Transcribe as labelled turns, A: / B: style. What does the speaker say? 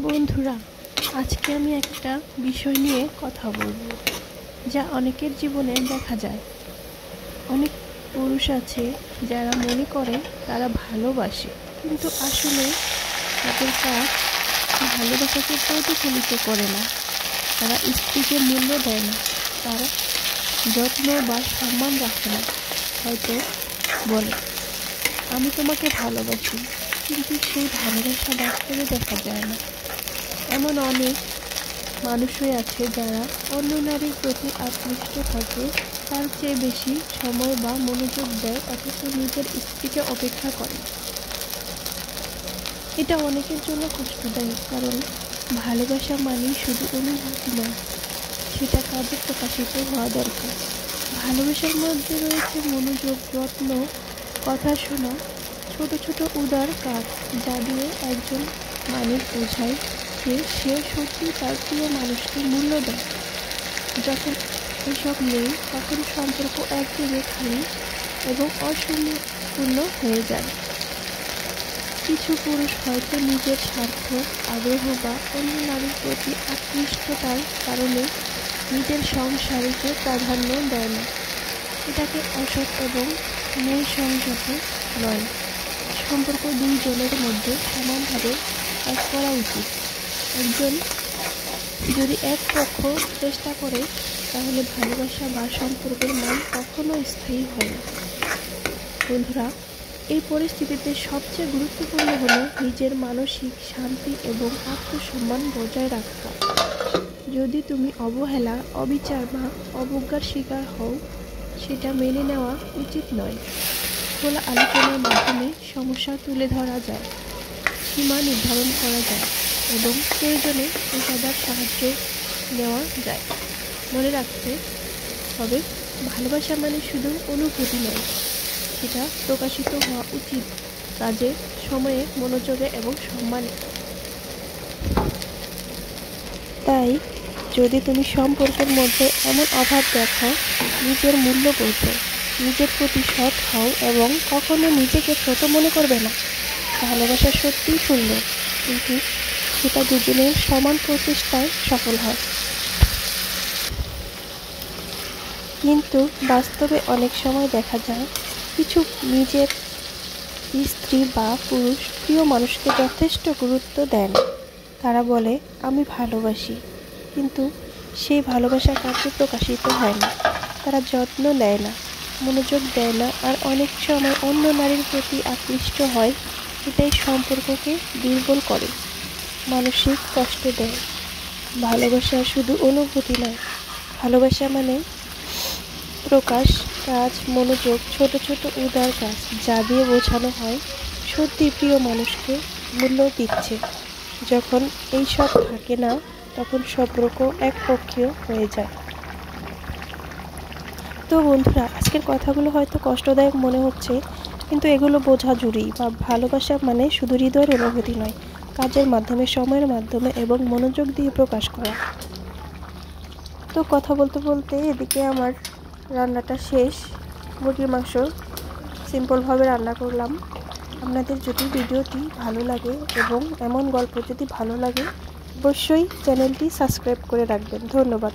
A: বন্ধুরা, আজকে আমি একটা বিষয় নিয়ে কথা বলবো, যা অনেকের জীবনে দেখা যায়। অনেক পুরুষ আছে যারা মনে করে তারা ভালোবাসে, কিন্তু আসলে তাদের কাজ ভালোবাসাকে প্রতিফলিত করে না। তারা স্ত্রীকে মূল্য দেয় না, তারা যত্ন বা সম্মান রাখে না। হয়তো বলে, আমি তোমাকে ভালোবাসি, কিন্তু সেই ভালোবাসা বাস্তবে দেখা যায় না। এমন অনেক মানুষই আছে যারা অন্য নারীর প্রতি আকৃষ্ট থাকে, তার চেয়ে বেশি সময় বা মনোযোগ দেয়, অথচ নিজের স্ত্রীকে অপেক্ষা করে। এটা অনেকের জন্য কষ্টদায়ক, কারণ ভালোবাসা মানেই শুধু অনুভূতি নয়, সেটা কাজে প্রকাশিত হওয়া দরকার। ভালোবাসার মধ্যে রয়েছে মনোযোগ, যত্ন, কথা শোনা, ছোট ছোট উদার কাজ, যা দিয়ে একজন মানুষ বোঝায় যে সে সত্যি তার প্রিয় মানুষকে মূল্য দেয়। যখন এসব নেই, তখন সম্পর্ক একদিকে খালি এবং অসম্পূর্ণ হয়ে যায়। কিছু পুরুষ হয়তো নিজের স্বার্থ, আগ্রহ বা অন্য নারীর প্রতি আকৃষ্টতার কারণে নিজের সংসারকে প্রাধান্য দেয় না। এটাকে অসৎ এবং ন্যায়সঙ্গত নয়। সম্পর্ক দুইজনের মধ্যে সমানভাবে কাজ করা উচিত। যদি এক পক্ষ চেষ্টা করে, তাহলে ভালোবাসা বা সম্পর্কের মান কখনো স্থায়ী হয় না। বন্ধুরা, এই পরিস্থিতিতে সবচেয়ে গুরুত্বপূর্ণ হলো নিজের মানসিক শান্তি এবং আত্মসম্মান বজায় রাখা। যদি তুমি অবহেলা, অবিচার বা অবজ্ঞার শিকার হও, সেটা মেনে নেওয়া উচিত নয়। খোলা আলোচনার মাধ্যমে সমস্যা তুলে ধরা যায়, সীমা নির্ধারণ করা যায় এবং প্রয়োজনে পেশাদার সাহায্য নেওয়া যায়। মনে রাখতে হবে, ভালোবাসা মানে শুধু অনুভূতি নয়, সেটা প্রকাশিত হওয়া উচিত কাজে, সময়ে, মনোযোগে এবং সম্মানে। তাই যদি তুমি সম্পর্কের মধ্যে এমন অভাব দেখো, নিজের মূল্য বোঝো, নিজের প্রতি সৎ হও এবং কখনো নিজেকে ছোট মনে করবে না। ভালোবাসা সত্যিই সুন্দর, কিন্তু সেটা দুজনের সমান প্রচেষ্টায় সফল হয়। কিন্তু বাস্তবে অনেক সময় দেখা যায়, কিছু নিজের স্ত্রী বা পুরুষ প্রিয় মানুষকে যথেষ্ট গুরুত্ব দেন। তারা বলে, আমি ভালোবাসি, কিন্তু সেই ভালোবাসা কাউকে প্রকাশিত হয় না। তারা যত্ন নেয় না, মনোযোগ দেয় না, আর অনেক সময় অন্য নারীর প্রতি আকৃষ্ট হয়। এটাই সম্পর্ককে দুর্বল করে, মানসিক কষ্ট দেয়। ভালোবাসা শুধু অনুভূতি নয়, ভালোবাসা মানে প্রকাশ, কাজ, মনোযোগ, ছোট ছোট উদার কাজ, যা দিয়ে বোঝানো হয় সত্যি প্রিয় মানুষকে মূল্য দিচ্ছে। যখন এই সব থাকে না, তখন সম্পর্ক একপক্ষীয় হয়ে যায়। তো বন্ধুরা, আজকের কথাগুলো হয়তো কষ্টদায়ক মনে হচ্ছে, কিন্তু এগুলো বোঝা জরুরি। বা ভালোবাসা মানে শুধু হৃদয়ের অনুভূতি নয়, কাজের মাধ্যমে, সময়ের মাধ্যমে এবং মনোযোগ দিয়ে প্রকাশ করা। তো কথা বলতে বলতে এদিকে আমার রান্নাটা শেষ। মুরগির মাংস সিম্পলভাবে রান্না করলাম। আপনাদের যদি ভিডিওটি ভালো লাগে এবং এমন গল্প যদি ভালো লাগে, অবশ্যই চ্যানেলটি সাবস্ক্রাইব করে রাখবেন। ধন্যবাদ।